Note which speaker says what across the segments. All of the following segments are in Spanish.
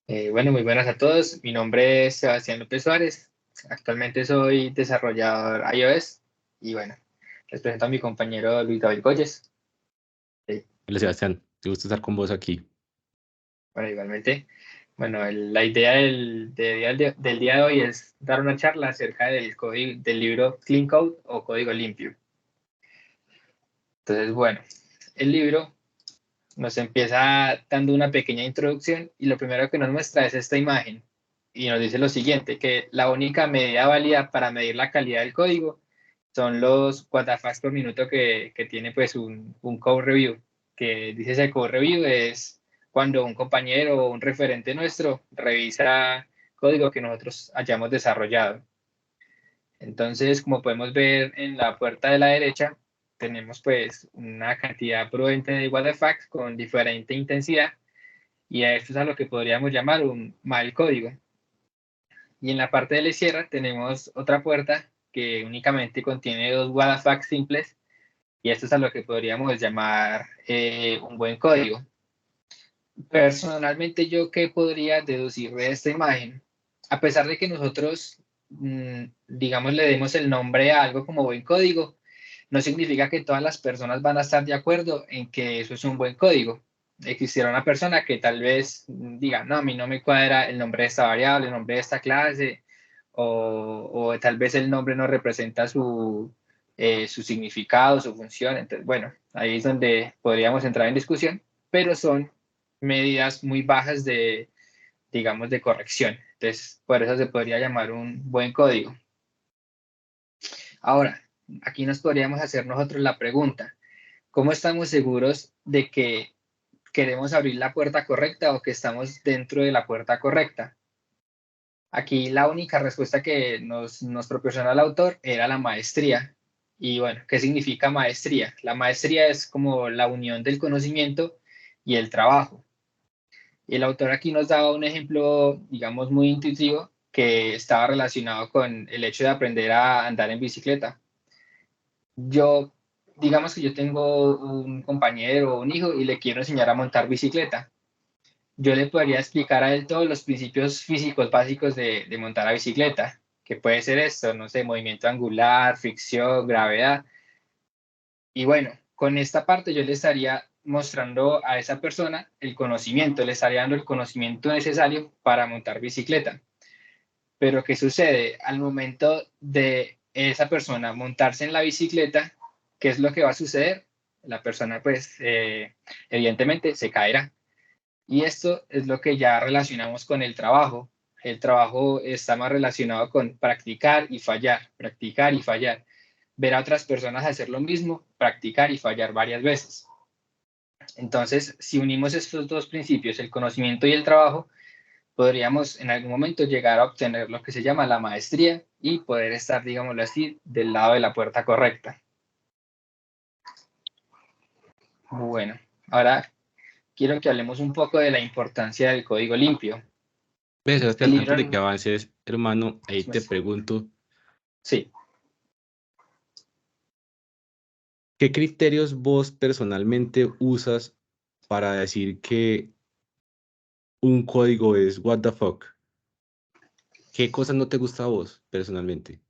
Speaker 1: Bueno, muy buenas a todos. Mi nombre es Sebastián López Suárez. Actualmente soy desarrollador iOS y bueno, les presento a mi compañero Luis David Goyes. Sí,
Speaker 2: Hola Sebastián, te gusta estar con vos aquí.
Speaker 1: bueno, igualmente. Bueno, la idea del día de hoy es dar una charla acerca del código, del libro Clean Code o Código Limpio. Entonces, bueno, el libro nos empieza dando una pequeña introducción y lo primero que nos muestra es esta imagen y nos dice lo siguiente, que la única medida válida para medir la calidad del código son los WTFs por minuto que tiene pues un code review, que dice ese code review es cuando un compañero o un referente nuestro revisa código que nosotros hayamos desarrollado. Entonces, como podemos ver en la puerta de la derecha, tenemos pues una cantidad prudente de WTFs con diferente intensidad y a esto es a lo que podríamos llamar un mal código. Y en la parte de la izquierda tenemos otra puerta que únicamente contiene dos WTFs simples y esto es a lo que podríamos llamar un buen código. Personalmente, ¿yo qué podría deducir de esta imagen? A pesar de que nosotros, digamos, le demos el nombre a algo como buen código, no significa que todas las personas van a estar de acuerdo en que eso es un buen código. Existirá una persona que tal vez diga, no, a mí no me cuadra el nombre de esta variable, el nombre de esta clase, o tal vez el nombre no representa su significado, su función. Entonces, bueno, ahí es donde podríamos entrar en discusión, pero son medidas muy bajas de, digamos, de corrección. Entonces, por eso se podría llamar un buen código. Ahora, aquí nos podríamos hacer nosotros la pregunta, ¿cómo estamos seguros de que queremos abrir la puerta correcta o que estamos dentro de la puerta correcta? Aquí la única respuesta que nos proporciona el autor era la maestría. Y bueno, ¿qué significa maestría? La maestría es como la unión del conocimiento y el trabajo. Y el autor aquí nos daba un ejemplo, digamos, muy intuitivo que estaba relacionado con el hecho de aprender a andar en bicicleta. Yo, digamos que yo tengo un compañero o un hijo y le quiero enseñar a montar bicicleta. Yo le podría explicar a él todos los principios físicos básicos de montar la bicicleta, que puede ser esto, no sé, movimiento angular, fricción, gravedad. Y bueno, con esta parte yo le estaría mostrando a esa persona el conocimiento, le estaría dando el conocimiento necesario para montar bicicleta. Pero ¿qué sucede? Al momento de esa persona montarse en la bicicleta, ¿qué es lo que va a suceder? La persona pues evidentemente se caerá. Y esto es lo que ya relacionamos con el trabajo. El trabajo está más relacionado con practicar y fallar. Ver a otras personas hacer lo mismo, practicar y fallar varias veces. Entonces, si unimos estos dos principios, el conocimiento y el trabajo, podríamos en algún momento llegar a obtener lo que se llama la maestría y poder estar, digámoslo así, del lado de la puerta correcta. Bueno, ahora quiero que hablemos un poco de la importancia del código limpio.
Speaker 2: Ve,
Speaker 1: El
Speaker 2: Sebastián,
Speaker 1: libro,
Speaker 2: antes de que avances, hermano, ahí te
Speaker 1: pues,
Speaker 2: pregunto,
Speaker 1: sí,
Speaker 2: ¿qué criterios vos personalmente usas para decir que un código es what the fuck? ¿Qué cosas no te gusta a vos personalmente?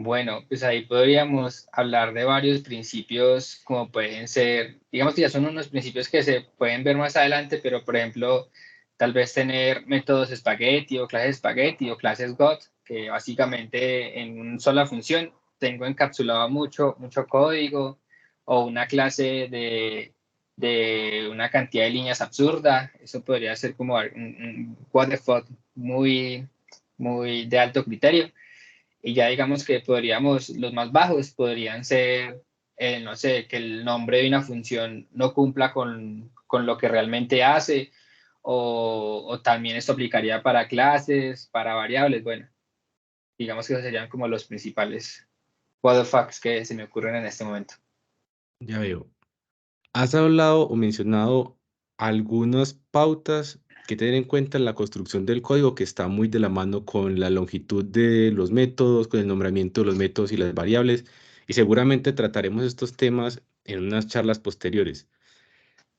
Speaker 1: bueno, pues ahí podríamos hablar de varios principios como pueden ser, digamos que ya son unos principios que se pueden ver más adelante, pero por ejemplo, tal vez tener métodos espagueti o clases espagueti o clases GOT, que básicamente en una sola función tengo encapsulado mucho código o una clase de una cantidad de líneas absurda. Eso podría ser como un what the fuck muy de alto criterio. Y ya digamos que podríamos, los más bajos podrían ser, no sé, que el nombre de una función no cumpla con lo que realmente hace, o también esto aplicaría para clases, para variables. Bueno, digamos que esos serían como los principales what the fucks que se me ocurren en este momento.
Speaker 2: Ya veo. Has hablado o mencionado algunas pautas que tener en cuenta en la construcción del código que está muy de la mano con la longitud de los métodos, con el nombramiento de los métodos y las variables, y seguramente trataremos estos temas en unas charlas posteriores.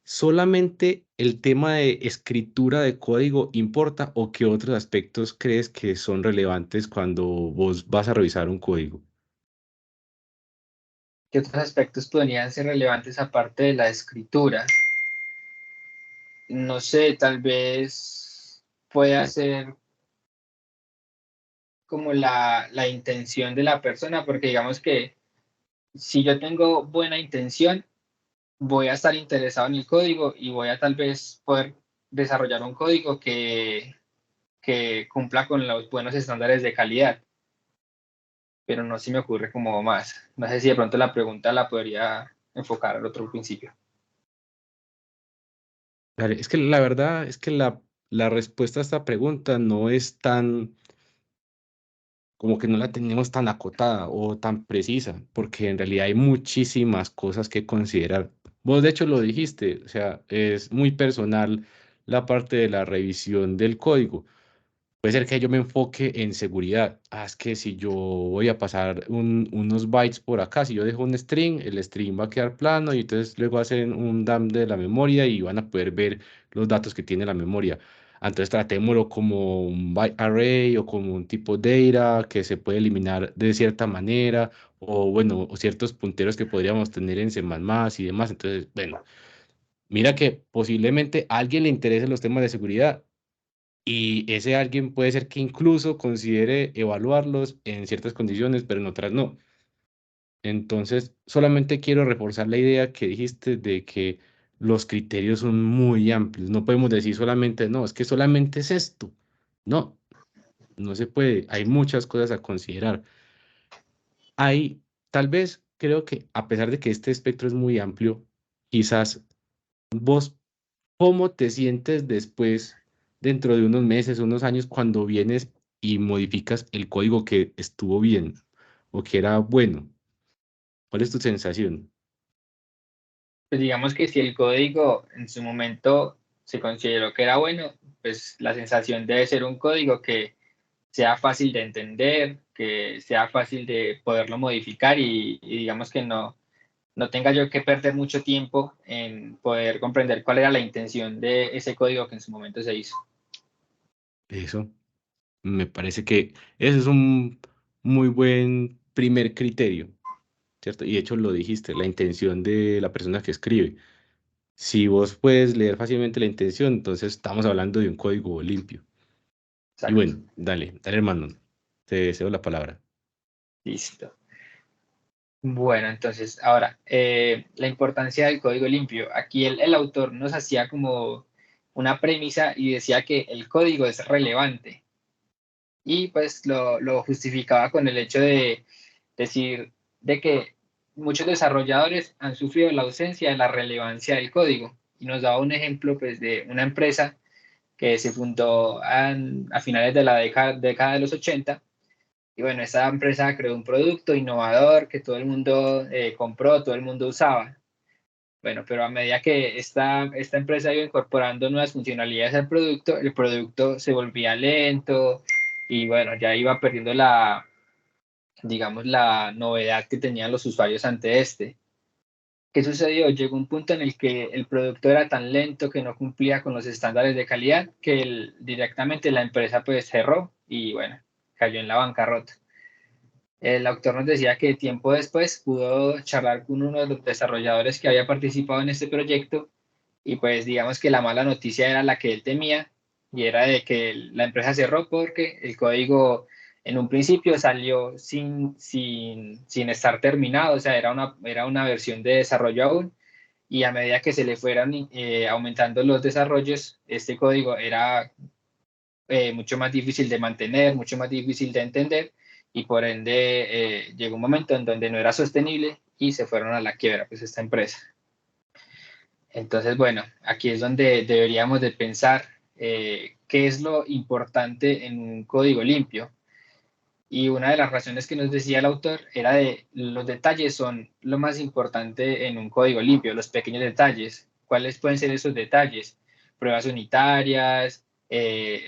Speaker 2: ¿solamente el tema de escritura de código importa o qué otros aspectos crees que son relevantes cuando vos vas a revisar un código?
Speaker 1: ¿Qué otros aspectos podrían ser relevantes aparte de la escritura? No sé, tal vez pueda ser como la intención de la persona, porque digamos que si yo tengo buena intención, voy a estar interesado en el código y voy a tal vez poder desarrollar un código que cumpla con los buenos estándares de calidad, pero no se me ocurre como más. No sé si de pronto la pregunta la podría enfocar al otro principio.
Speaker 2: Dale, es que la verdad es que la respuesta a esta pregunta no es tan, como que no la tenemos tan acotada o tan precisa, porque en realidad hay muchísimas cosas que considerar. Vos de hecho lo dijiste, o sea, es muy personal la parte de la revisión del código. Puede ser que yo me enfoque en seguridad. Ah, es que si yo voy a pasar unos bytes por acá, si yo dejo un string, el string va a quedar plano y entonces luego hacen un dump de la memoria y van a poder ver los datos que tiene la memoria. Entonces tratémoslo como un byte array o como un tipo data que se puede eliminar de cierta manera o bueno, o ciertos punteros que podríamos tener en C++ y demás. Entonces, bueno, mira que posiblemente a alguien le interesen los temas de seguridad y ese alguien puede ser que incluso considere evaluarlos en ciertas condiciones, pero en otras no. Entonces, solamente quiero reforzar la idea que dijiste de que los criterios son muy amplios. No podemos decir solamente, no, es que solamente es esto. No, no se puede. Hay muchas cosas a considerar. Hay, tal vez, creo que a pesar de que este espectro es muy amplio, quizás vos, ¿cómo te sientes después, dentro de unos meses, unos años, cuando vienes y modificas el código que estuvo bien o que era bueno? ¿Cuál es tu sensación?
Speaker 1: Pues digamos que si el código en su momento se consideró que era bueno, pues la sensación debe ser un código que sea fácil de entender, que sea fácil de poderlo modificar y digamos que no tenga yo que perder mucho tiempo en poder comprender cuál era la intención de ese código que en su momento se hizo.
Speaker 2: Eso, me parece que ese es un muy buen primer criterio, ¿cierto? Y de hecho lo dijiste, la intención de la persona que escribe. Si vos puedes leer fácilmente la intención, entonces estamos hablando de un código limpio. Y
Speaker 1: Exacto.
Speaker 2: bueno, dale, dale hermano, te cedo la palabra.
Speaker 1: Listo. Bueno, entonces, ahora, la importancia del código limpio. Aquí el autor nos hacía como una premisa y decía que el código es relevante y pues lo justificaba con el hecho de decir de que muchos desarrolladores han sufrido la ausencia de la relevancia del código y nos daba un ejemplo pues de una empresa que se fundó a finales de la década de los 80. Y bueno, esa empresa creó un producto innovador que todo el mundo compró, todo el mundo usaba. Bueno, pero a medida que esta empresa iba incorporando nuevas funcionalidades al producto, el producto se volvía lento y bueno, ya iba perdiendo digamos, la novedad que tenían los usuarios ante este. ¿Qué sucedió? Llegó un punto en el que el producto era tan lento que no cumplía con los estándares de calidad que directamente la empresa pues cerró y bueno, cayó en la bancarrota. El autor nos decía que tiempo después pudo charlar con uno de los desarrolladores que había participado en este proyecto y pues digamos que la mala noticia era la que él temía y era de que la empresa cerró porque el código en un principio salió sin estar terminado, o sea, era una versión de desarrollo aún y a medida que se le fueran aumentando los desarrollos, este código era mucho más difícil de mantener, mucho más difícil de entender y por ende llegó un momento en donde no era sostenible y se fueron a la quiebra, pues esta empresa. Entonces, bueno, aquí es donde deberíamos de pensar qué es lo importante en un código limpio. Y una de las razones que nos decía el autor era de los detalles son lo más importante en un código limpio, los pequeños detalles. ¿Cuáles pueden ser esos detalles? Pruebas unitarias,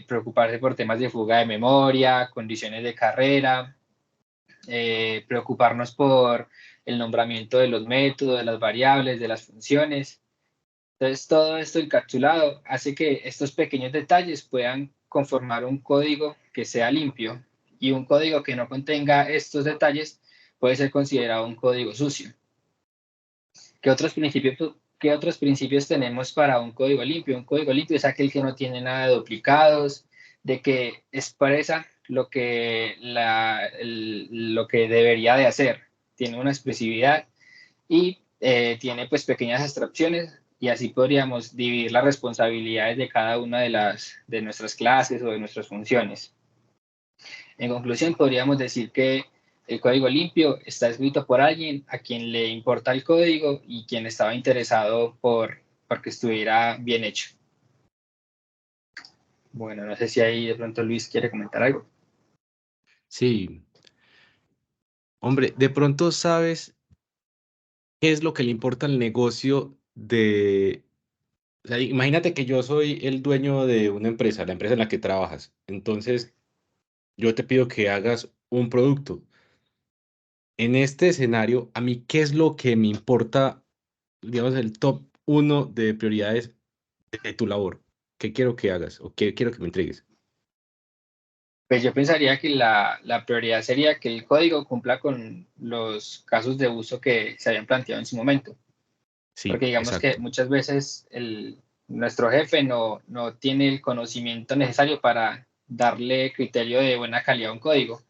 Speaker 1: preocuparse por temas de fuga de memoria, condiciones de carrera, preocuparnos por el nombramiento de los métodos, de las variables, de las funciones. Entonces, todo esto encapsulado hace que estos pequeños detalles puedan conformar un código que sea limpio, y un código que no contenga estos detalles puede ser considerado un código sucio. ¿Qué otros principios tenemos para un código limpio? Un código limpio es aquel que no tiene nada de duplicados, de que expresa lo que debería de hacer, tiene una expresividad y tiene pues pequeñas abstracciones, y así podríamos dividir las responsabilidades de cada una de nuestras clases o de nuestras funciones. En conclusión, podríamos decir que el código limpio está escrito por alguien a quien le importa el código y quien estaba interesado por que estuviera bien hecho. Bueno, no sé si ahí de pronto Luis quiere comentar algo.
Speaker 2: Sí, hombre, de pronto sabes qué es lo que le importa al negocio de... O sea, imagínate que yo soy el dueño de una empresa, la empresa en la que trabajas. Entonces, yo te pido que hagas un producto. En este escenario, a mí, ¿qué es lo que me importa, digamos, el top uno de prioridades de tu labor? ¿Qué quiero que hagas o qué quiero que me entregues?
Speaker 1: Pues yo pensaría que la prioridad sería que el código cumpla con los casos de uso que se habían planteado en su momento. Porque
Speaker 2: Sí,
Speaker 1: digamos que
Speaker 2: exacto,
Speaker 1: muchas veces nuestro jefe no tiene el conocimiento necesario para darle criterio de buena calidad a un código,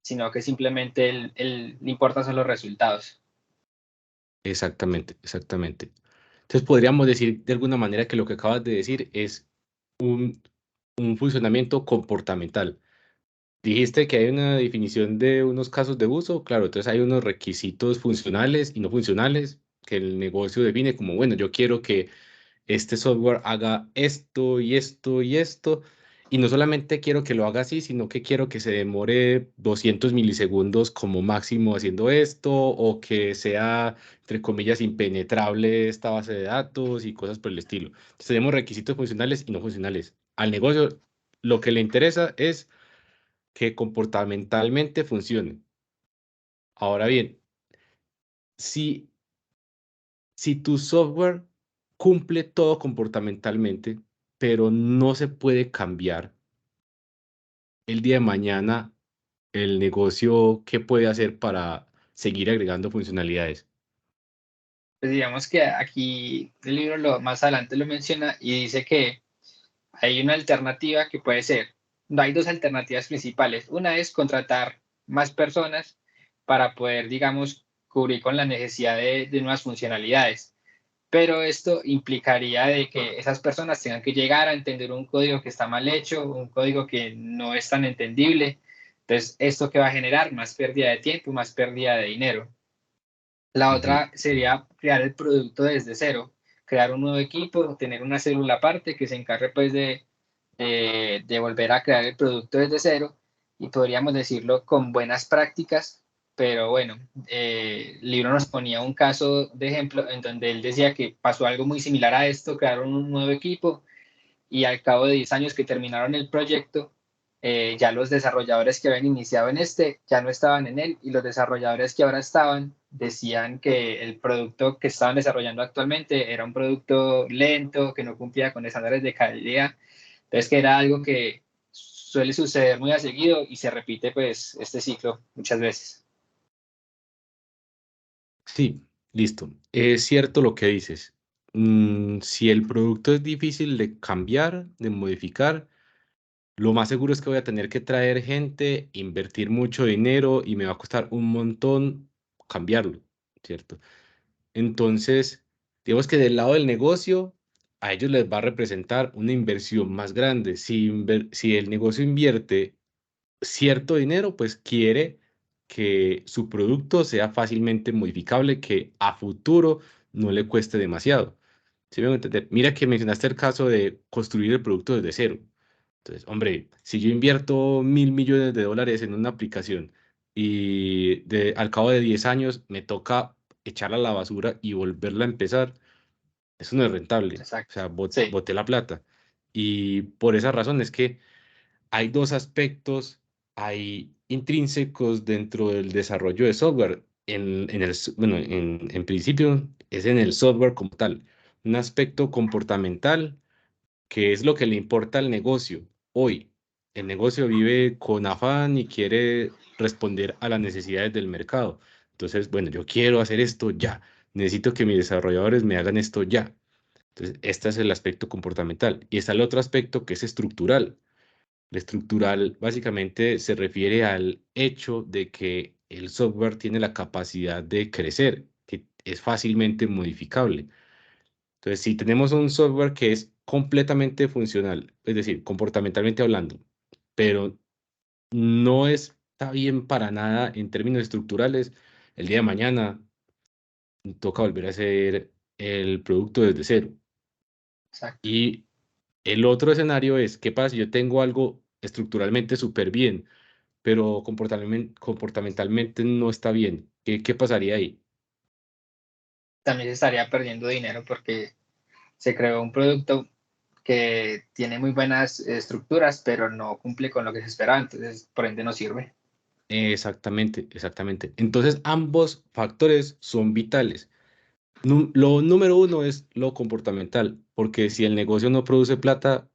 Speaker 1: sino que simplemente le importan son los resultados.
Speaker 2: exactamente, exactamente. Entonces, podríamos decir de alguna manera que lo que acabas de decir es un, un funcionamiento comportamental. Dijiste que hay una definición de unos casos de uso, claro, entonces hay unos requisitos funcionales y no funcionales que el negocio define como, bueno, yo quiero que este software haga esto y esto y esto, y no solamente quiero que lo haga así, sino que quiero que se demore 200 milisegundos como máximo haciendo esto, o que sea, entre comillas, impenetrable esta base de datos y cosas por el estilo. Entonces tenemos requisitos funcionales y no funcionales. Al negocio lo que le interesa es que comportamentalmente funcione. Ahora bien, si, si tu software cumple todo comportamentalmente, pero no se puede cambiar, el día de mañana el negocio, ¿qué puede hacer para seguir agregando funcionalidades?
Speaker 1: Pues digamos que aquí el libro más adelante lo menciona y dice que hay una alternativa que puede ser, no, hay dos alternativas principales. Una es contratar más personas para poder, digamos, cubrir con la necesidad de nuevas funcionalidades. Pero esto implicaría de que esas personas tengan que llegar a entender un código que está mal hecho, un código que no es tan entendible. Entonces, ¿esto qué va a generar? Más pérdida de tiempo, más pérdida de dinero. La
Speaker 2: Ujú.
Speaker 1: otra sería crear el producto desde cero, crear un nuevo equipo, tener una célula aparte que se encargue pues de volver a crear el producto desde cero, y podríamos decirlo con buenas prácticas. Pero bueno, el libro nos ponía un caso de ejemplo en donde él decía que pasó algo muy similar a esto, crearon un nuevo equipo y al cabo de 10 años que terminaron el proyecto, ya los desarrolladores que habían iniciado en este ya no estaban en él, y los desarrolladores que ahora estaban decían que el producto que estaban desarrollando actualmente era un producto lento, que no cumplía con estándares de calidad. Entonces, que era algo que suele suceder muy a seguido y se repite pues este ciclo muchas veces.
Speaker 2: Sí, listo. Es cierto lo que dices. Si el producto es difícil de cambiar, de modificar, lo más seguro es que voy a tener que traer gente, invertir mucho dinero y me va a costar un montón cambiarlo, ¿cierto? Entonces, digamos que del lado del negocio, a ellos les va a representar una inversión más grande. Si el negocio invierte cierto dinero, pues quiere que su producto sea fácilmente modificable, que a futuro no le cueste demasiado. ¿Sí me voy a entender? Mira que mencionaste el caso de construir el producto desde cero. Entonces, hombre, si yo invierto 1.000 millones de dólares en una aplicación y al cabo de 10 años me toca echarla a la basura y volverla a empezar, eso no es rentable. O
Speaker 1: Exacto.
Speaker 2: sea,
Speaker 1: Sí.
Speaker 2: boté la plata. Y por esa razón es que hay dos aspectos hay intrínsecos dentro del desarrollo de software. Bueno, en principio es en el software como tal. un aspecto comportamental, que es lo que le importa al negocio hoy. El negocio vive con afán y quiere responder a las necesidades del mercado. Entonces, bueno, yo quiero hacer esto ya. Necesito que mis desarrolladores me hagan esto ya. Entonces, este es el aspecto comportamental. Y está el otro aspecto que es estructural. El estructural básicamente se refiere al hecho de que el software tiene la capacidad de crecer, que es fácilmente modificable. Entonces, si tenemos un software que es completamente funcional, es decir, comportamentalmente hablando, pero no está bien para nada en términos estructurales, el día de mañana toca volver a hacer el producto desde cero.
Speaker 1: Exacto.
Speaker 2: Y el otro escenario es, ¿qué pasa si yo tengo algo estructuralmente súper bien, pero comportamentalmente no está bien? ¿Qué pasaría ahí?
Speaker 1: También se estaría perdiendo dinero porque se creó un producto que tiene muy buenas estructuras, pero no cumple con lo que se esperaba, entonces por ende no sirve.
Speaker 2: Exactamente, exactamente. Entonces, ambos factores son vitales. Lo número uno es lo comportamental, porque si el negocio no produce plata,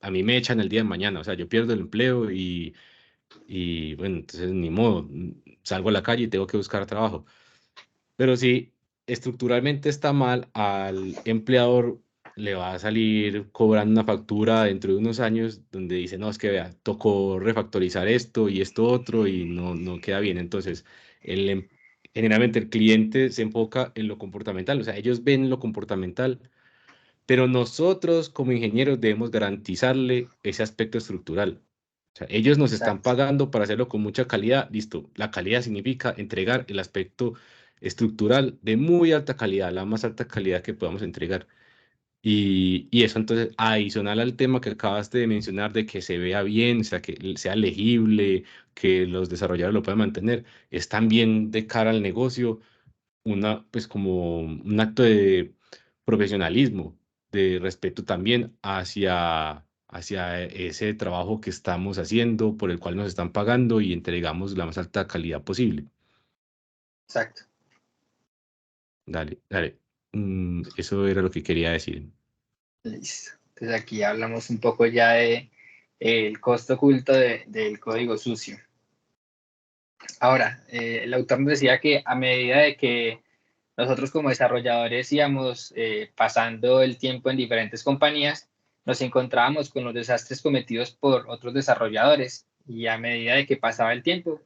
Speaker 2: a mí me echan el día de mañana, o sea, yo pierdo el empleo y bueno, entonces ni modo, salgo a la calle y tengo que buscar trabajo. Pero si estructuralmente está mal, al empleador le va a salir cobrando una factura dentro de unos años donde dice, no, es que vea, tocó refactorizar esto y esto otro y no queda bien. Entonces, el, em- generalmente el cliente se enfoca en lo comportamental, o sea, ellos ven lo comportamental, pero nosotros como ingenieros debemos garantizarle ese aspecto estructural. O sea, ellos nos están
Speaker 1: Exacto,
Speaker 2: pagando para hacerlo con mucha calidad. Listo. La calidad significa entregar el aspecto estructural de muy alta calidad, la más alta calidad que podamos entregar. Y eso entonces, adicional al tema que acabaste de mencionar de que se vea bien, o sea, que sea legible, que los desarrolladores lo puedan mantener, es también de cara al negocio pues como un acto de profesionalismo, de respeto también hacia ese trabajo que estamos haciendo, por el cual nos están pagando y entregamos la más alta calidad posible.
Speaker 1: exacto.
Speaker 2: Dale, dale. Eso era lo que quería decir.
Speaker 1: Listo. Entonces aquí hablamos un poco ya de el costo oculto del código sucio. Ahora, el autor nos decía que a medida de que nosotros como desarrolladores íbamos pasando el tiempo en diferentes compañías, nos encontrábamos con los desastres cometidos por otros desarrolladores y a medida de que pasaba el tiempo,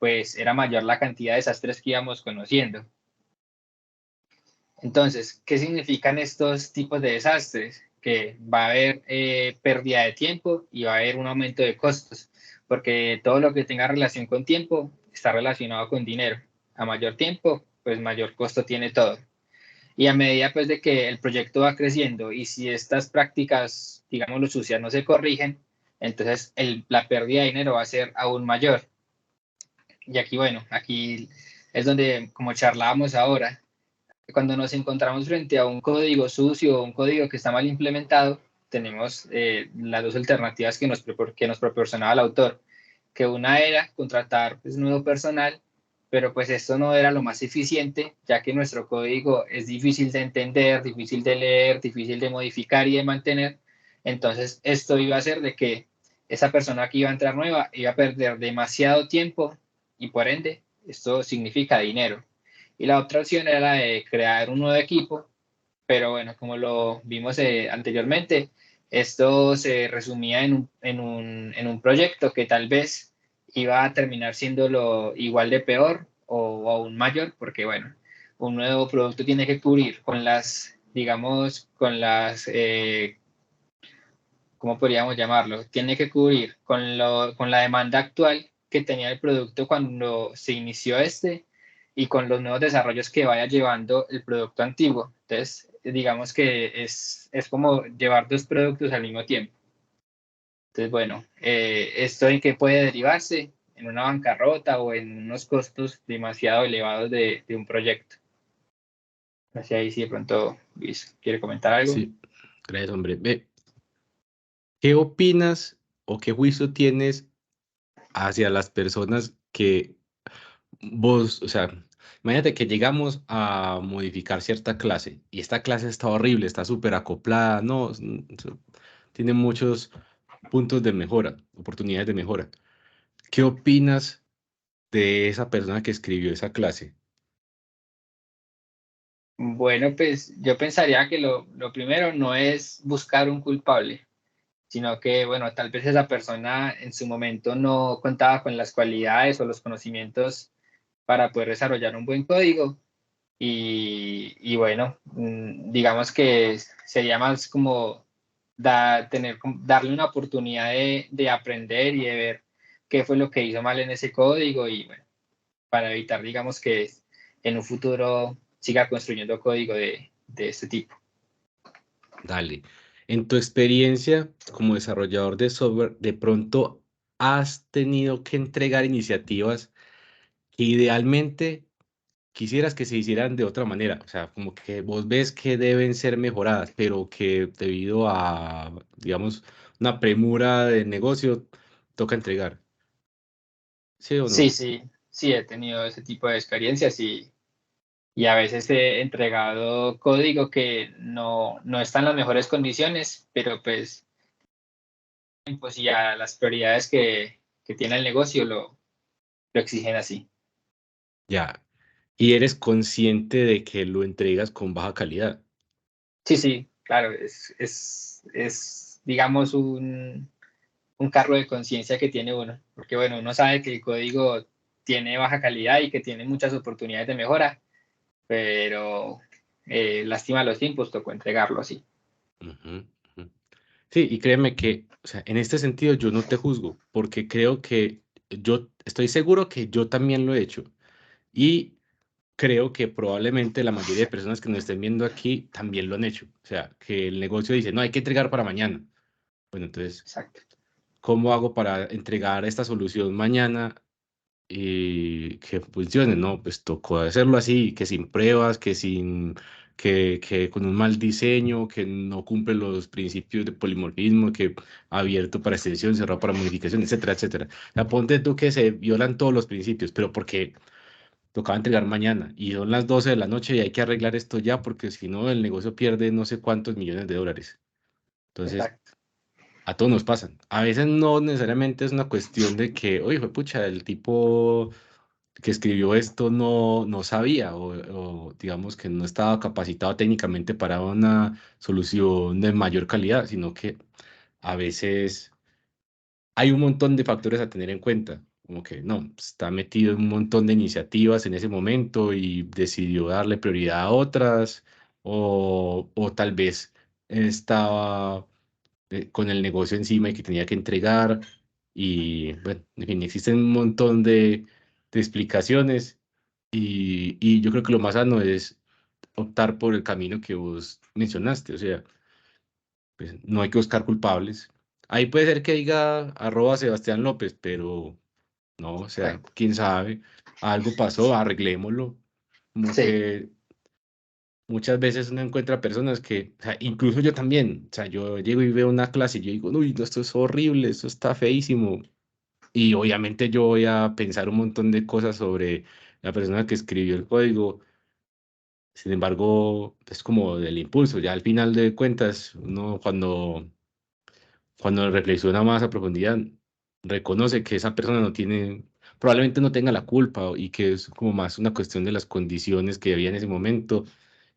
Speaker 1: pues era mayor la cantidad de desastres que íbamos conociendo. Entonces, ¿qué significan estos tipos de desastres? Que va a haber pérdida de tiempo y va a haber un aumento de costos, porque todo lo que tenga relación con tiempo está relacionado con dinero. A mayor tiempo, pues mayor costo tiene todo. Y a medida pues de que el proyecto va creciendo y si estas prácticas, digamos, sucias no se corrigen, entonces la pérdida de dinero va a ser aún mayor. Y aquí, bueno, aquí es donde, como charlábamos ahora, cuando nos encontramos frente a un código sucio o un código que está mal implementado, tenemos las dos alternativas que nos proporcionaba el autor, que una era contratar pues, nuevo personal, pero pues esto no era lo más eficiente, ya que nuestro código es difícil de entender, difícil de leer, difícil de modificar y de mantener. Entonces, esto iba a hacer de que esa persona que iba a entrar nueva iba a perder demasiado tiempo y por ende, esto significa dinero. Y la otra opción era la de crear un nuevo equipo, pero bueno, como lo vimos anteriormente, esto se resumía en un proyecto que tal vez iba a terminar siendo lo igual de peor o aún mayor, porque bueno, un nuevo producto tiene que cubrir con las, digamos, con las, ¿cómo podríamos llamarlo? Tiene que cubrir con la demanda actual que tenía el producto cuando se inició este y con los nuevos desarrollos que vaya llevando el producto antiguo. Entonces, digamos que es como llevar dos productos al mismo tiempo. Entonces, bueno, ¿esto en qué puede derivarse? En una bancarrota o en unos costos demasiado elevados de un proyecto. No sé ahí si de pronto Luis quiere comentar algo.
Speaker 2: Sí, gracias, hombre. Ve, ¿qué opinas o qué juicio tienes hacia las personas que vos, o sea, Imagínate que llegamos a modificar cierta clase y esta clase está horrible, está súper acoplada, no, tiene muchos puntos de mejora, oportunidades de mejora. ¿Qué opinas de esa persona que escribió esa clase?
Speaker 1: Bueno, pues yo pensaría que lo primero no es buscar un culpable, sino que, bueno, tal vez esa persona en su momento no contaba con las cualidades o los conocimientos para poder desarrollar un buen código. Y bueno, digamos que sería más como darle una oportunidad de aprender y de ver qué fue lo que hizo mal en ese código y bueno, para evitar, digamos, que en un futuro siga construyendo código de este tipo.
Speaker 2: Dale. En tu experiencia como desarrollador de software, ¿de pronto has tenido que entregar iniciativas que idealmente quisieras que se hicieran de otra manera? O sea, como que vos ves que deben ser mejoradas, pero que debido a, digamos, una premura de negocio, toca entregar. ¿Sí o
Speaker 1: Sí,
Speaker 2: no?
Speaker 1: sí, sí, he tenido ese tipo de experiencias y a veces he entregado código que no está en las mejores condiciones, pero pues ya las prioridades que tiene el negocio lo exigen así.
Speaker 2: Ya. Y eres consciente de que lo entregas con baja calidad.
Speaker 1: Sí, sí, claro, es digamos, un cargo de conciencia que tiene uno, porque bueno, uno sabe que el código tiene baja calidad y que tiene muchas oportunidades de mejora, pero lástima los tiempos, tocó entregarlo así.
Speaker 2: Ujú, ujú. Sí, y créeme que, o sea, en este sentido yo no te juzgo, porque creo que yo estoy seguro que yo también lo he hecho. Y creo que probablemente la mayoría de personas que nos estén viendo aquí también lo han hecho. O sea, que el negocio dice, no, hay que entregar para mañana. Bueno, entonces,
Speaker 1: Exacto,
Speaker 2: ¿cómo hago para entregar esta solución mañana y que funcione? No, pues tocó hacerlo así, que sin pruebas, que sin, que con un mal diseño, que no cumple los principios de polimorfismo, que abierto para extensión, cerrado para modificación, etcétera, etcétera. O sea, ponte tú que se violan todos los principios, pero porque tocaba entregar mañana y son las 12 de la noche y hay que arreglar esto ya porque si no el negocio pierde no sé cuántos millones de dólares. Entonces,
Speaker 1: exacto,
Speaker 2: a todos nos pasan. A veces no necesariamente es una cuestión de que, oye, pucha, el tipo que escribió esto no sabía o digamos que no estaba capacitado técnicamente para una solución de mayor calidad, sino que a veces hay un montón de factores a tener en cuenta, como que no, está metido en un montón de iniciativas en ese momento y decidió darle prioridad a otras, o tal vez estaba con el negocio encima y que tenía que entregar, y bueno, en fin, existen un montón de explicaciones, y yo creo que lo más sano es optar por el camino que vos mencionaste, o sea, pues no hay que buscar culpables. Ahí puede ser que diga @Sebastián López, pero no, o sea,
Speaker 1: exacto.
Speaker 2: quién sabe, algo pasó, arreglémoslo. Como
Speaker 1: Sí,
Speaker 2: que muchas veces uno encuentra personas que, o sea, incluso yo también, o sea, yo llego y veo una clase y yo digo, uy, no, esto es horrible, esto está feísimo. Y obviamente yo voy a pensar un montón de cosas sobre la persona que escribió el código. Sin embargo, es como del impulso, ya al final de cuentas, uno cuando reflexiona más a profundidad, reconoce que esa persona no tiene, probablemente no tenga la culpa y que es como más una cuestión de las condiciones que había en ese momento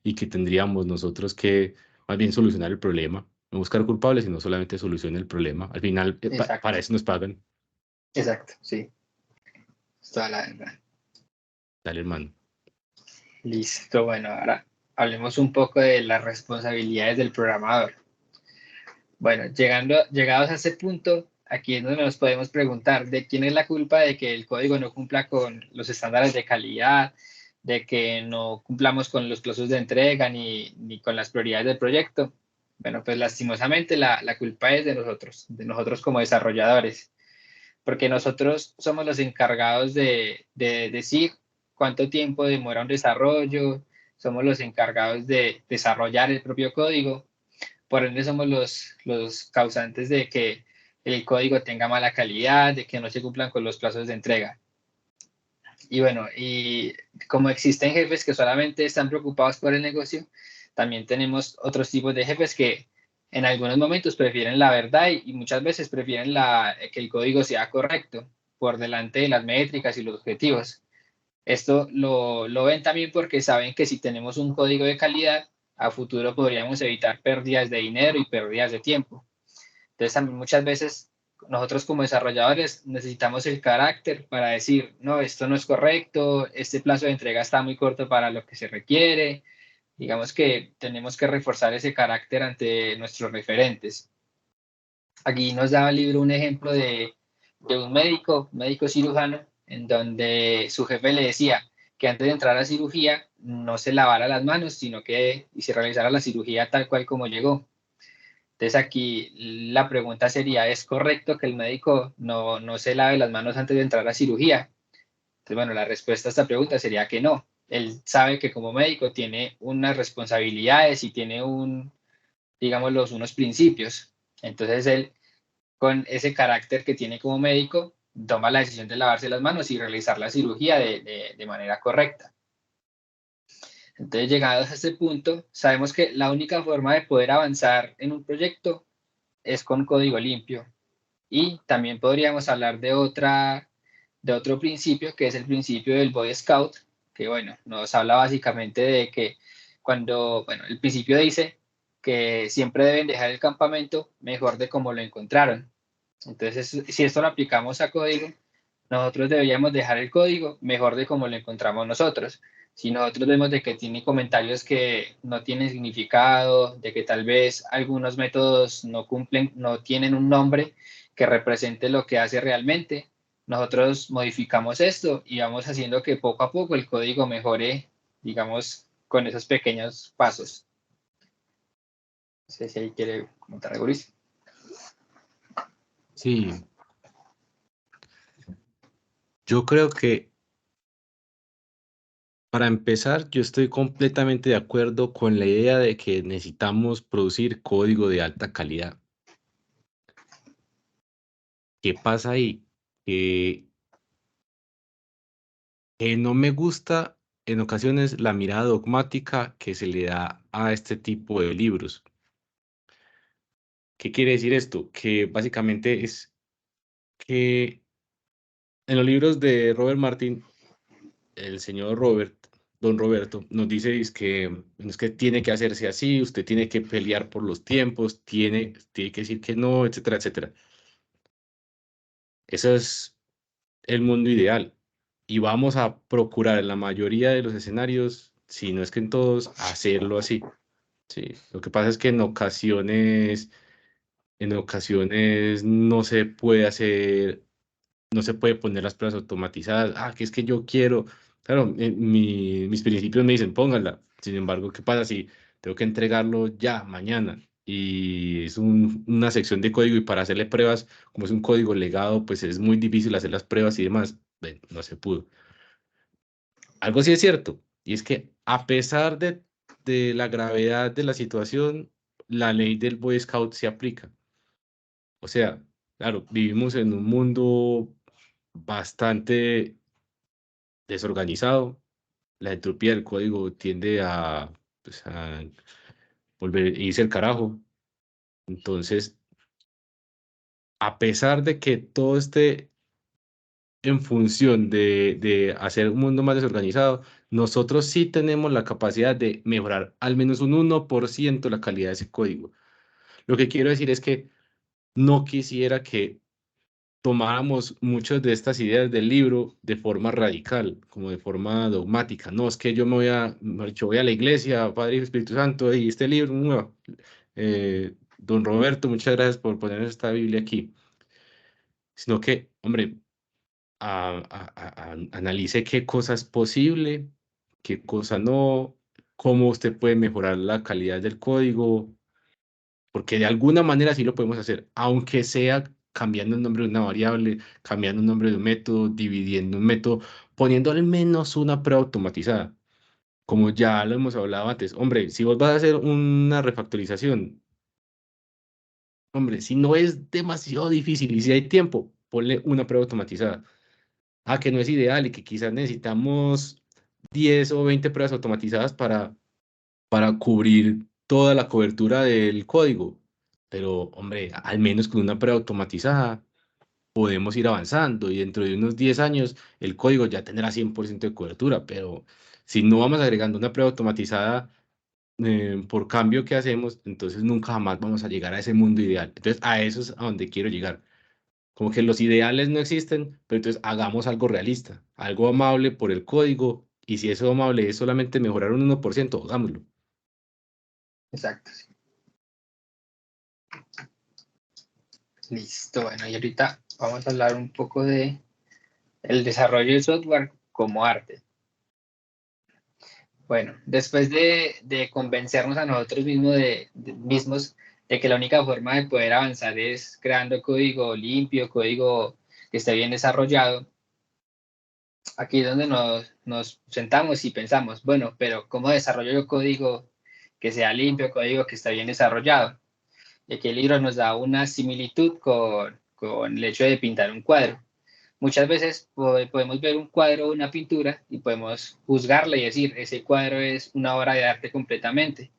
Speaker 2: y que tendríamos nosotros que más bien solucionar el problema, no buscar culpables, sino solamente solucionar el problema. Al final, para
Speaker 1: exacto,
Speaker 2: eso nos pagan.
Speaker 1: exacto, sí, es toda la verdad.
Speaker 2: Dale, hermano.
Speaker 1: Listo, bueno, ahora hablemos un poco de las responsabilidades del programador. Bueno, llegados a ese punto, aquí es donde nos podemos preguntar de quién es la culpa de que el código no cumpla con los estándares de calidad, de que no cumplamos con los plazos de entrega ni con las prioridades del proyecto. Bueno, pues lastimosamente la culpa es de nosotros como desarrolladores, porque nosotros somos los encargados de decir cuánto tiempo demora un desarrollo, somos los encargados de desarrollar el propio código, por ende somos los causantes de que el código tenga mala calidad, de que no se cumplan con los plazos de entrega. Y bueno, y como existen jefes que solamente están preocupados por el negocio, también tenemos otros tipos de jefes que en algunos momentos prefieren la verdad y muchas veces prefieren que el código sea correcto por delante de las métricas y los objetivos. Esto lo ven también porque saben que si tenemos un código de calidad, a futuro podríamos evitar pérdidas de dinero y pérdidas de tiempo. Entonces, también muchas veces nosotros como desarrolladores necesitamos el carácter para decir, no, esto no es correcto, este plazo de entrega está muy corto para lo que se requiere. Digamos que tenemos que reforzar ese carácter ante nuestros referentes. Aquí nos daba el libro un ejemplo de un médico cirujano, en donde su jefe le decía que antes de entrar a cirugía no se lavara las manos, sino que y se realizara la cirugía tal cual como llegó. Entonces aquí la pregunta sería, ¿es correcto que el médico no se lave las manos antes de entrar a cirugía? Entonces, bueno, la respuesta a esta pregunta sería que no. Él sabe que como médico tiene unas responsabilidades y tiene digámoslos, unos principios. Entonces él, con ese carácter que tiene como médico, toma la decisión de lavarse las manos y realizar la cirugía de manera correcta. Entonces, llegados a este punto, sabemos que la única forma de poder avanzar en un proyecto es con código limpio. Y también podríamos hablar de otro principio, que es el principio del Boy Scout, que bueno, nos habla básicamente de que bueno, el principio dice que siempre deben dejar el campamento mejor de como lo encontraron. Entonces, si esto lo aplicamos a código, nosotros deberíamos dejar el código mejor de como lo encontramos nosotros. Si nosotros vemos de que tiene comentarios que no tienen significado, de que tal vez algunos métodos no cumplen, no tienen un nombre que represente lo que hace realmente, nosotros modificamos esto y vamos haciendo que poco a poco el código mejore, digamos, con esos pequeños pasos. No sé si ahí quiere comentar algo, Luis.
Speaker 2: Sí, yo creo que para empezar, yo estoy completamente de acuerdo con la idea de que necesitamos producir código de alta calidad. ¿Qué pasa ahí? Que no me gusta en ocasiones la mirada dogmática que se le da a este tipo de libros. ¿Qué quiere decir esto? Que básicamente es que en los libros de Robert Martin, el señor don Roberto, nos dice es que tiene que hacerse así, usted tiene que pelear por los tiempos, tiene que decir que no, etcétera, etcétera. Eso es el mundo ideal. Y vamos a procurar en la mayoría de los escenarios, si no es que en todos, hacerlo así. Sí, lo que pasa es que en ocasiones no se puede hacer, no se puede poner las pruebas automatizadas. Ah, que es que yo quiero. Claro, mis principios me dicen póngala. Sin embargo, ¿qué pasa si tengo que entregarlo ya, mañana? Y es una sección de código y para hacerle pruebas, como es un código legado, pues es muy difícil hacer las pruebas y demás. Bueno, no se pudo. Algo sí es cierto, y es que a pesar de la gravedad de la situación, la ley del Boy Scout se aplica. O sea, claro, vivimos en un mundo bastante desorganizado. La entropía del código tiende pues, a volver a irse al carajo. Entonces, a pesar de que todo esté en función de hacer un mundo más desorganizado, nosotros sí tenemos la capacidad de mejorar al menos un 1% la calidad de ese código. Lo que quiero decir es que no quisiera que tomáramos muchas de estas ideas del libro de forma radical, como de forma dogmática. No, es que yo voy a la iglesia, Padre y Espíritu Santo, y este libro, no. Don Roberto, muchas gracias por poner esta Biblia aquí. Sino que, hombre, analice qué cosa es posible, qué cosa no, cómo usted puede mejorar la calidad del código, porque de alguna manera sí lo podemos hacer, aunque sea cambiando el nombre de una variable, cambiando el nombre de un método, dividiendo un método, poniendo al menos una prueba automatizada. Como ya lo hemos hablado antes, hombre, si vos vas a hacer una refactorización, hombre, si no es demasiado difícil y si hay tiempo, ponle una prueba automatizada. que no es ideal y que quizás necesitamos 10 o 20 pruebas automatizadas para cubrir toda la cobertura del código. Pero, hombre, al menos con una prueba automatizada podemos ir avanzando y dentro de unos 10 años el código ya tendrá 100% de cobertura. Pero si no vamos agregando una prueba automatizada por cambio que hacemos, entonces nunca jamás vamos a llegar a ese mundo ideal. Entonces, a eso es a donde quiero llegar. Como que los ideales no existen, pero entonces hagamos algo realista, algo amable por el código, y si eso amable es solamente mejorar un 1%, hagámoslo.
Speaker 1: Exacto. Sí. Listo. Bueno, y ahorita vamos a hablar un poco de el desarrollo de software como arte. Bueno, después de convencernos a nosotros mismos de que la única forma de poder avanzar es creando código limpio, código que esté bien desarrollado, aquí es donde nos sentamos y pensamos, bueno, pero ¿cómo desarrollo yo código que sea limpio, código que esté bien desarrollado? Y aquí el libro nos da una similitud con el hecho de pintar un cuadro. Muchas veces podemos ver un cuadro o una pintura y podemos juzgarla y decir, ese cuadro es una obra de arte completamente.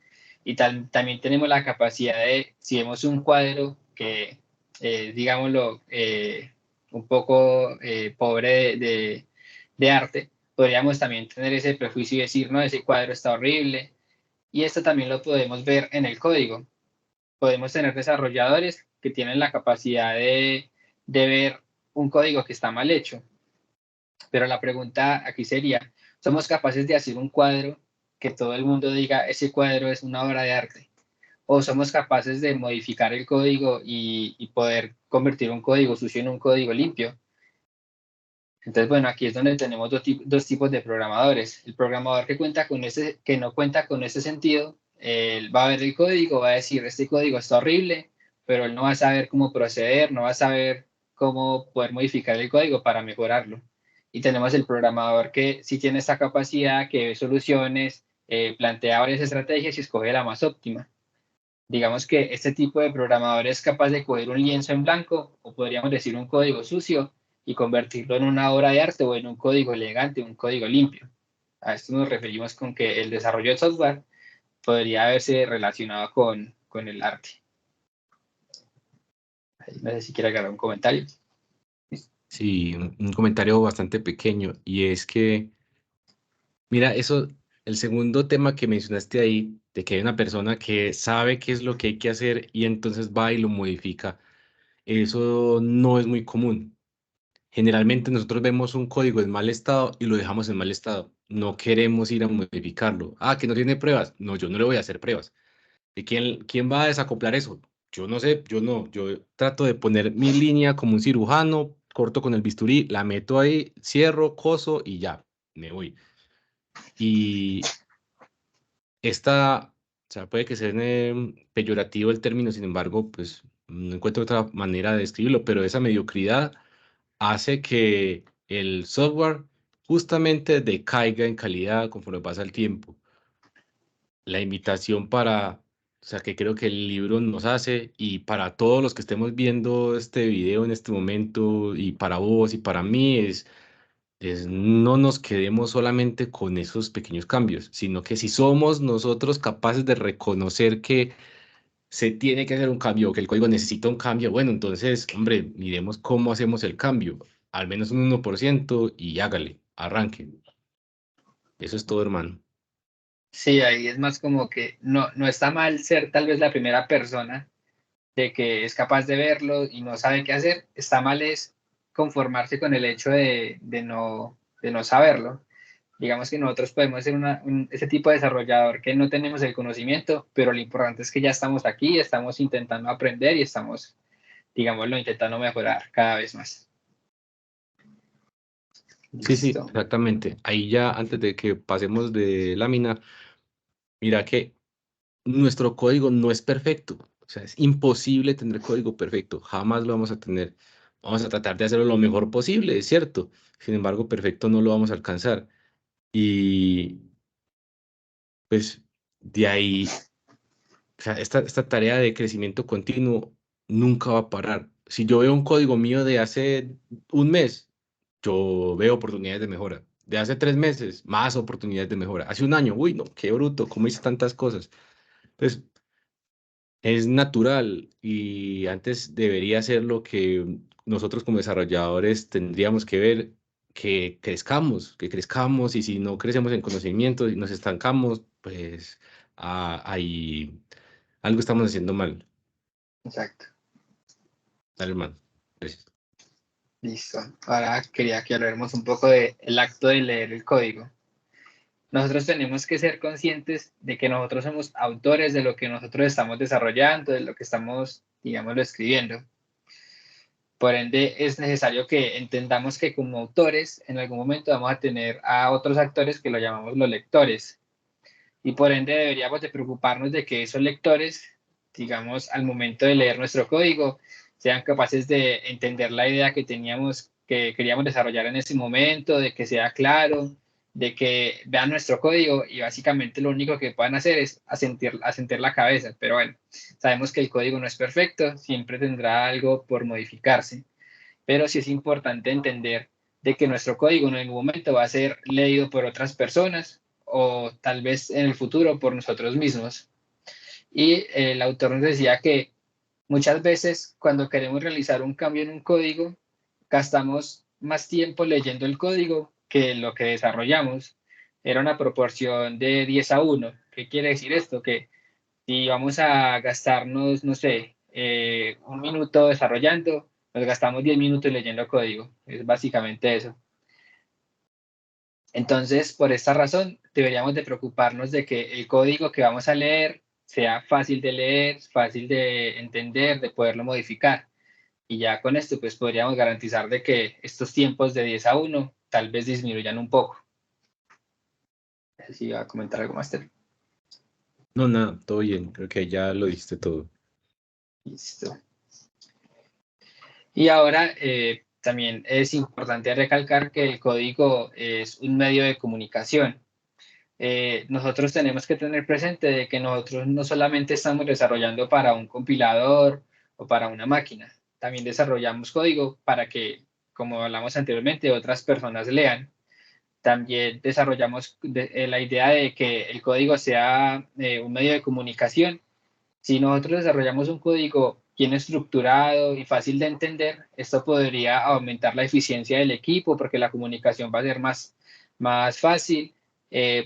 Speaker 1: Y también tenemos la capacidad de, si vemos un cuadro que, digámoslo, un poco pobre de arte, podríamos también tener ese prejuicio y decir, no, ese cuadro está horrible. Y esto también lo podemos ver en el código. Podemos tener desarrolladores que tienen la capacidad de ver un código que está mal hecho. Pero la pregunta aquí sería, ¿somos capaces de hacer un cuadro que todo el mundo diga, ese cuadro es una obra de arte? ¿O somos capaces de modificar el código y poder convertir un código sucio en un código limpio? Entonces, bueno, aquí es donde tenemos dos tipos de programadores. El programador que no cuenta con ese sentido, él va a ver el código, va a decir, este código está horrible, pero él no va a saber cómo proceder, no va a saber cómo poder modificar el código para mejorarlo. Y tenemos el programador que sí tiene esta capacidad, que ve soluciones, plantea varias estrategias y escoge la más óptima. Digamos que este tipo de programador es capaz de coger un lienzo en blanco, o podríamos decir un código sucio, y convertirlo en una obra de arte o en un código elegante, un código limpio. A esto nos referimos con que el desarrollo de software podría verse relacionado con el arte. No sé si quiere agregar un comentario.
Speaker 2: Sí, un comentario bastante pequeño, y es que, mira, eso, el segundo tema que mencionaste ahí, de que hay una persona que sabe qué es lo que hay que hacer y entonces va y lo modifica, eso no es muy común. Generalmente nosotros vemos un código en mal estado y lo dejamos en mal estado. No queremos ir a modificarlo. Que no tiene pruebas. No, yo no le voy a hacer pruebas. ¿Y quién va a desacoplar eso? Yo no sé, yo no. Yo trato de poner mi línea como un cirujano, corto con el bisturí, la meto ahí, cierro, coso y ya, me voy. Y o sea, puede que sea peyorativo el término, sin embargo, pues no encuentro otra manera de describirlo, pero esa mediocridad hace que el software justamente decaiga en calidad conforme pasa el tiempo. La invitación o sea, que creo que el libro nos hace y para todos los que estemos viendo este video en este momento y para vos y para mí es no nos quedemos solamente con esos pequeños cambios, sino que si somos nosotros capaces de reconocer que se tiene que hacer un cambio, que el código necesita un cambio, bueno, entonces, hombre, miremos cómo hacemos el cambio, al menos un 1% y hágale, arranque. Eso es todo, hermano.
Speaker 1: Sí, ahí es más como que no está mal ser tal vez la primera persona de que es capaz de verlo y no sabe qué hacer. Está mal es conformarse con el hecho de no saberlo. Digamos que nosotros podemos ser ese tipo de desarrollador que no tenemos el conocimiento, pero lo importante es que ya estamos aquí, estamos intentando aprender y estamos, digámoslo, intentando mejorar cada vez más.
Speaker 2: Sí, sí,
Speaker 1: Listo.
Speaker 2: exactamente. Ahí ya, antes de que pasemos de lámina, mira que nuestro código no es perfecto. O sea, es imposible tener código perfecto. Jamás lo vamos a tener. Vamos a tratar de hacerlo lo mejor posible, es cierto. Sin embargo, perfecto no lo vamos a alcanzar. Y pues de ahí, o sea, esta tarea de crecimiento continuo nunca va a parar. Si yo veo un código mío de hace un mes, yo veo oportunidades de mejora. De hace 3 meses, más oportunidades de mejora. Hace un año, uy, no, qué bruto, cómo hice tantas cosas. Entonces, es natural y antes debería ser lo que nosotros como desarrolladores tendríamos que ver, que crezcamos y si no crecemos en conocimiento y nos estancamos, pues ahí algo estamos haciendo mal.
Speaker 1: Exacto.
Speaker 2: Dale, hermano. Gracias.
Speaker 1: Listo. Ahora quería que hablemos un poco del acto de leer el código. Nosotros tenemos que ser conscientes de que nosotros somos autores de lo que nosotros estamos desarrollando, de lo que estamos, digámoslo, escribiendo. Por ende, es necesario que entendamos que como autores, en algún momento vamos a tener a otros actores que lo llamamos los lectores. Y por ende deberíamos de preocuparnos de que esos lectores, digamos, al momento de leer nuestro código, sean capaces de entender la idea que teníamos, que queríamos desarrollar en ese momento, de que sea claro, de que vean nuestro código y básicamente lo único que puedan hacer es asentir la cabeza. Pero bueno, sabemos que el código no es perfecto, siempre tendrá algo por modificarse, pero sí es importante entender de que nuestro código en algún momento va a ser leído por otras personas o tal vez en el futuro por nosotros mismos. Y el autor nos decía que muchas veces cuando queremos realizar un cambio en un código, gastamos más tiempo leyendo el código que lo que desarrollamos. Era una proporción de 10 a 1. ¿Qué quiere decir esto? Que si vamos a gastarnos, no sé, 1 minuto desarrollando, nos gastamos 10 minutos leyendo código. Es básicamente eso. Entonces, por esta razón, deberíamos de preocuparnos de que el código que vamos a leer sea fácil de leer, fácil de entender, de poderlo modificar. Y ya con esto, pues podríamos garantizar de que estos tiempos de 10 a 1 tal vez disminuyan un poco. Si va a comentar algo más.
Speaker 2: No, nada, todo bien. Creo que ya lo dijiste todo.
Speaker 1: Listo. Y ahora también es importante recalcar que el código es un medio de comunicación. Nosotros tenemos que tener presente de que nosotros no solamente estamos desarrollando para un compilador o para una máquina, también desarrollamos código para que, como hablamos anteriormente, otras personas lean. También desarrollamos la idea de que el código sea un medio de comunicación. Si nosotros desarrollamos un código bien estructurado y fácil de entender, esto podría aumentar la eficiencia del equipo porque la comunicación va a ser más fácil.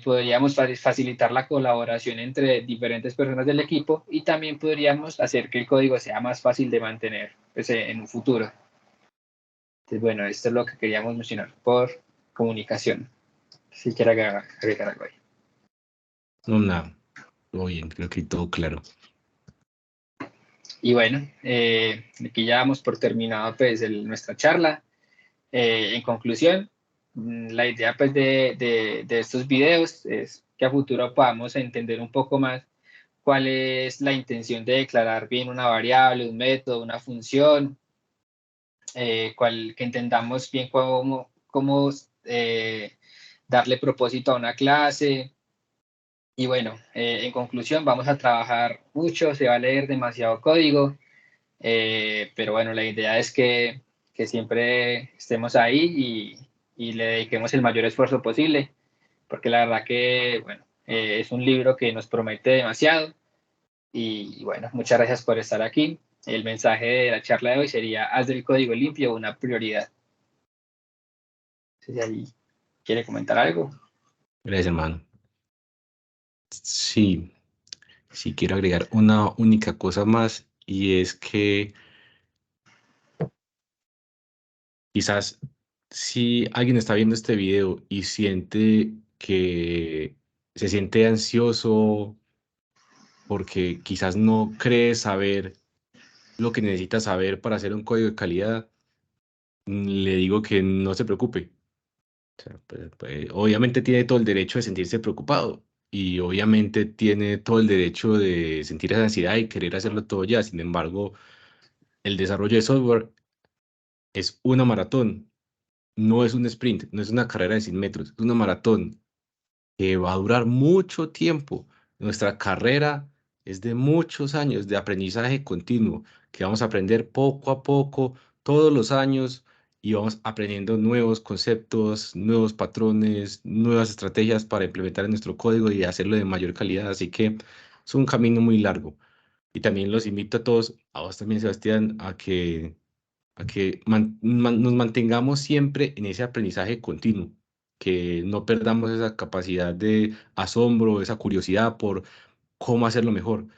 Speaker 1: Podríamos facilitar la colaboración entre diferentes personas del equipo y también podríamos hacer que el código sea más fácil de mantener pues, en un futuro. Entonces, bueno, esto es lo que queríamos mencionar por comunicación. Si quiere agregar algo ahí.
Speaker 2: No, nada, todo bien. Creo que todo claro.
Speaker 1: Y bueno, aquí ya damos por terminado pues nuestra charla. En conclusión, la idea pues de estos videos es que a futuro podamos entender un poco más cuál es la intención de declarar bien una variable, un método, una función, que entendamos bien cómo darle propósito a una clase. Y bueno, en conclusión, vamos a trabajar mucho, se va a leer demasiado código. Pero bueno, la idea es que siempre estemos ahí y le dediquemos el mayor esfuerzo posible, porque la verdad que, bueno, es un libro que nos promete demasiado. Y bueno, muchas gracias por estar aquí. El mensaje de la charla de hoy sería: haz del código limpio una prioridad. Si ahí quiere comentar algo.
Speaker 2: Gracias, hermano. Sí, sí quiero agregar una única cosa más y es que quizás si alguien está viendo este video y siente que se siente ansioso porque quizás no cree saber lo que necesita saber para hacer un código de calidad, le digo que no se preocupe. O sea, pues, obviamente tiene todo el derecho de sentirse preocupado y obviamente tiene todo el derecho de sentir esa ansiedad y querer hacerlo todo ya. Sin embargo, el desarrollo de software es una maratón, no es un sprint, no es una carrera de 100 metros, es una maratón que va a durar mucho tiempo. Nuestra carrera es de muchos años de aprendizaje continuo, que vamos a aprender poco a poco, todos los años, y vamos aprendiendo nuevos conceptos, nuevos patrones, nuevas estrategias para implementar en nuestro código y hacerlo de mayor calidad. Así que es un camino muy largo. Y también los invito a todos, a vos también, Sebastián, a que nos mantengamos siempre en ese aprendizaje continuo, que no perdamos esa capacidad de asombro, esa curiosidad por cómo hacerlo mejor.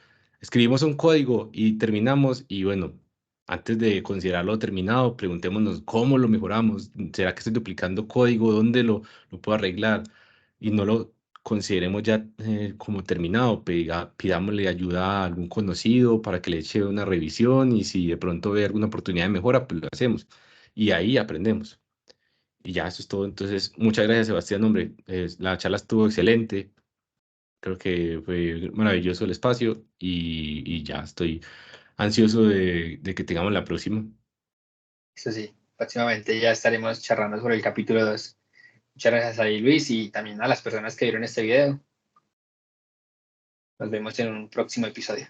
Speaker 2: Escribimos un código y terminamos y bueno, antes de considerarlo terminado, preguntémonos cómo lo mejoramos. ¿Será que estoy duplicando código? ¿Dónde lo puedo arreglar? Y no lo consideremos ya como terminado. Pidámosle ayuda a algún conocido para que le eche una revisión y si de pronto ve alguna oportunidad de mejora, pues lo hacemos. Y ahí aprendemos. Y ya, eso es todo. Entonces, muchas gracias, Sebastián. Hombre, la charla estuvo excelente. Creo que fue maravilloso el espacio y ya estoy ansioso de que tengamos la próxima.
Speaker 1: Eso sí, próximamente ya estaremos charlando sobre el capítulo 2. Muchas gracias a Luis y también a las personas que vieron este video. Nos vemos en un próximo episodio.